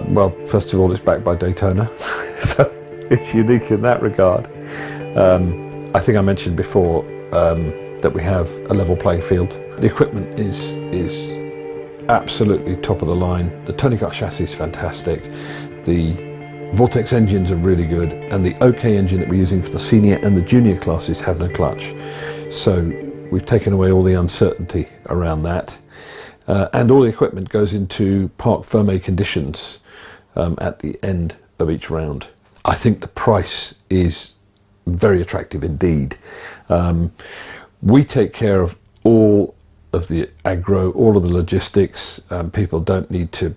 Well, first of all, it's backed by Daytona, so it's unique in that regard. I think I mentioned before that we have a level playing field. The equipment is absolutely top of the line. The Tony Kart chassis is fantastic. The Vortex engines are really good, and the OK engine that we're using for the senior and the junior classes have no clutch. So we've taken away all the uncertainty around that. And all the equipment goes into parc fermé conditions at the end of each round. I think the price is very attractive indeed. We take care of all of the aggro, all of the logistics. People don't need to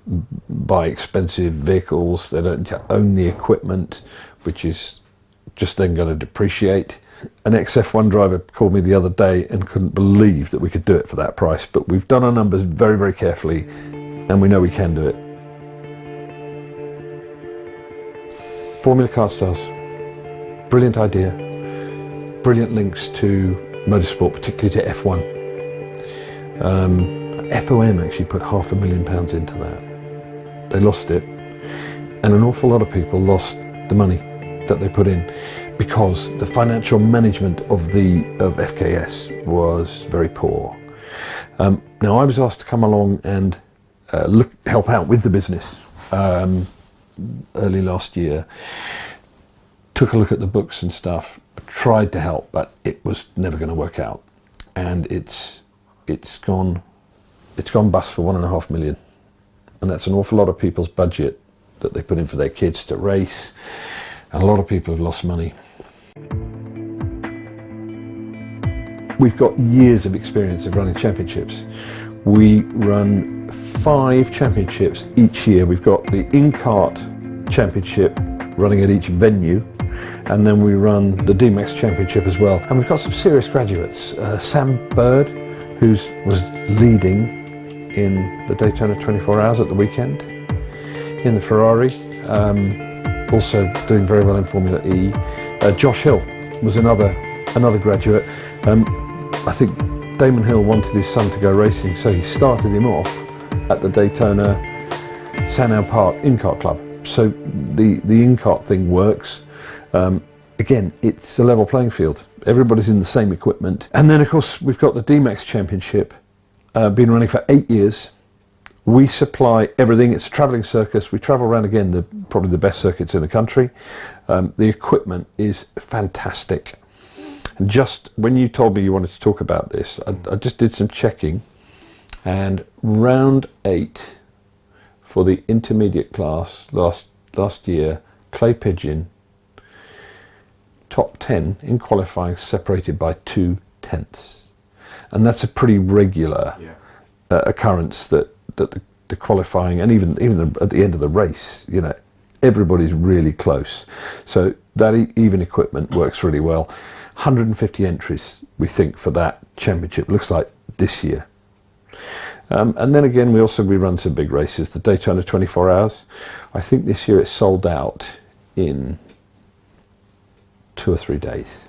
buy expensive vehicles. They don't need to own the equipment, which is just then going to depreciate. An ex-F1 driver called me the other day and couldn't believe that we could do it for that price, but we've done our numbers very, very carefully, and we know we can do it. Formula Kart Stars, brilliant idea, brilliant links to motorsport, particularly to F1. FOM actually put £500,000 into that. They lost it, and an awful lot of people lost the money that they put in because the financial management of FKS was very poor. Now I was asked to come along and help out with the business early last year. Took a look at the books and stuff, tried to help, but it was never going to work out, and it's gone bust for £1.5 million, and that's an awful lot of people's budget that they put in for their kids to race, and a lot of people have lost money. We've got years of experience of running championships. We run 5 championships each year. We've got the in-kart championship running at each venue, and then we run the D-Max championship as well. And we've got some serious graduates. Sam Bird, who was leading in the Daytona 24 Hours at the weekend in the Ferrari, also doing very well in Formula E. Josh Hill was another graduate. I think Damon Hill wanted his son to go racing, so he started him off at the Daytona Sandown Park in-kart club. So the in-kart thing works. Again, it's a level playing field. Everybody's in the same equipment. And then of course we've got the D-Max Championship, been running for 8 years. We supply everything. It's a travelling circus. We travel around, again, probably the best circuits in the country. The equipment is fantastic. And just when you told me you wanted to talk about this, I just did some checking, and round 8 for the intermediate class last year, Clay Pigeon, top 10 in qualifying, separated by 2/10, and that's a pretty regular occurrence that the qualifying, and even at the end of the race, you know, everybody's really close. So that even equipment works really well. 150 entries, we think, for that championship, looks like this year. And then again, we run some big races. The Daytona 24 Hours, I think this year it's sold out in 2 or 3 days.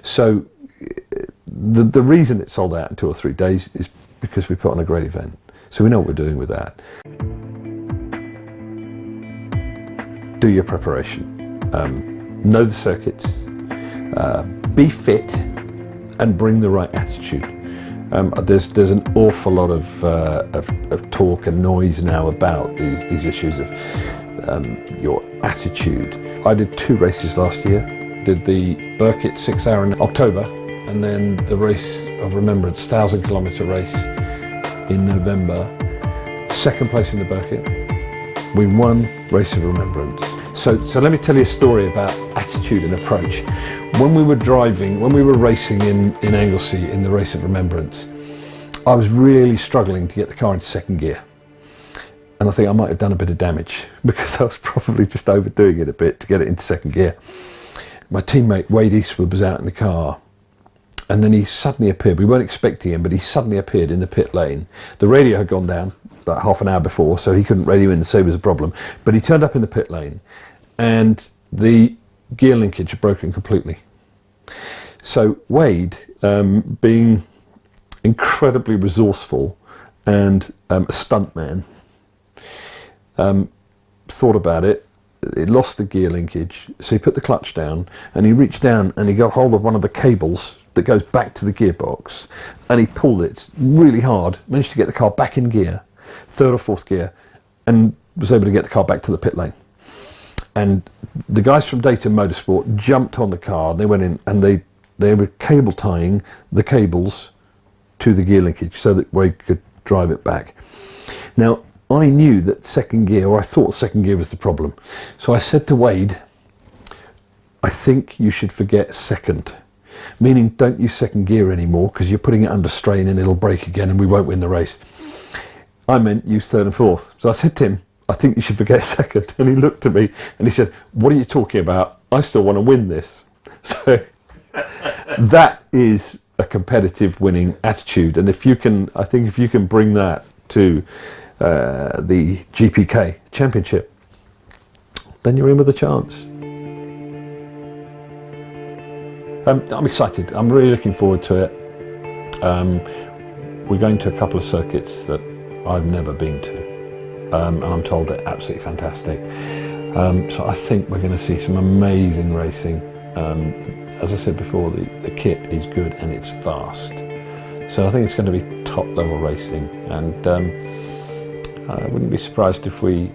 So the reason it's sold out in 2 or 3 days is because we put on a great event. So we know what we're doing with that. Do your preparation. Know the circuits. Be fit and bring the right attitude. There's an awful lot of talk and noise now about these issues of your attitude. I did 2 races last year. Did the Burkitt 6 hour in October, and then the race of Remembrance, 1,000-kilometre race in November. 2nd place in the Burkitt. We won Race of Remembrance. So let me tell you a story about attitude and approach. When we were racing in Anglesey in the Race of Remembrance, I was really struggling to get the car into 2nd gear. And I think I might have done a bit of damage because I was probably just overdoing it a bit to get it into 2nd gear. My teammate Wade Eastwood was out in the car, and then he suddenly appeared. We weren't expecting him, but he suddenly appeared in the pit lane. The radio had gone down like half an hour before, so he couldn't radio in to say there was a problem. But he turned up in the pit lane, and the gear linkage had broken completely. So Wade, being incredibly resourceful and a stuntman, thought about it. It lost the gear linkage, so he put the clutch down, and he reached down and he got hold of one of the cables that goes back to the gearbox, and he pulled it really hard, managed to get the car back in gear, third or fourth gear, and was able to get the car back to the pit lane. And the guys from Daytona Motorsport jumped on the car, they went in and they were cable tying the cables to the gear linkage so that we could drive it back. Now, I knew that second gear, or I thought second gear was the problem. So I said to Wade, I think you should forget second. Meaning, don't use second gear anymore because you're putting it under strain and it'll break again and we won't win the race. I meant use third and fourth. So I said to him, I think you should forget second. And he looked at me and he said, what are you talking about? I still want to win this. So that is a competitive winning attitude. And if you can, I think if you can bring that to the GPK Championship, then you're in with a chance. I'm excited. I'm really looking forward to it. We're going to a couple of circuits that I've never been to, and I'm told they're absolutely fantastic. So I think we're going to see some amazing racing. As I said before, the kit is good and it's fast. So I think it's going to be top level racing, and I wouldn't be surprised if we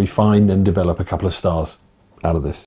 find and develop a couple of stars out of this.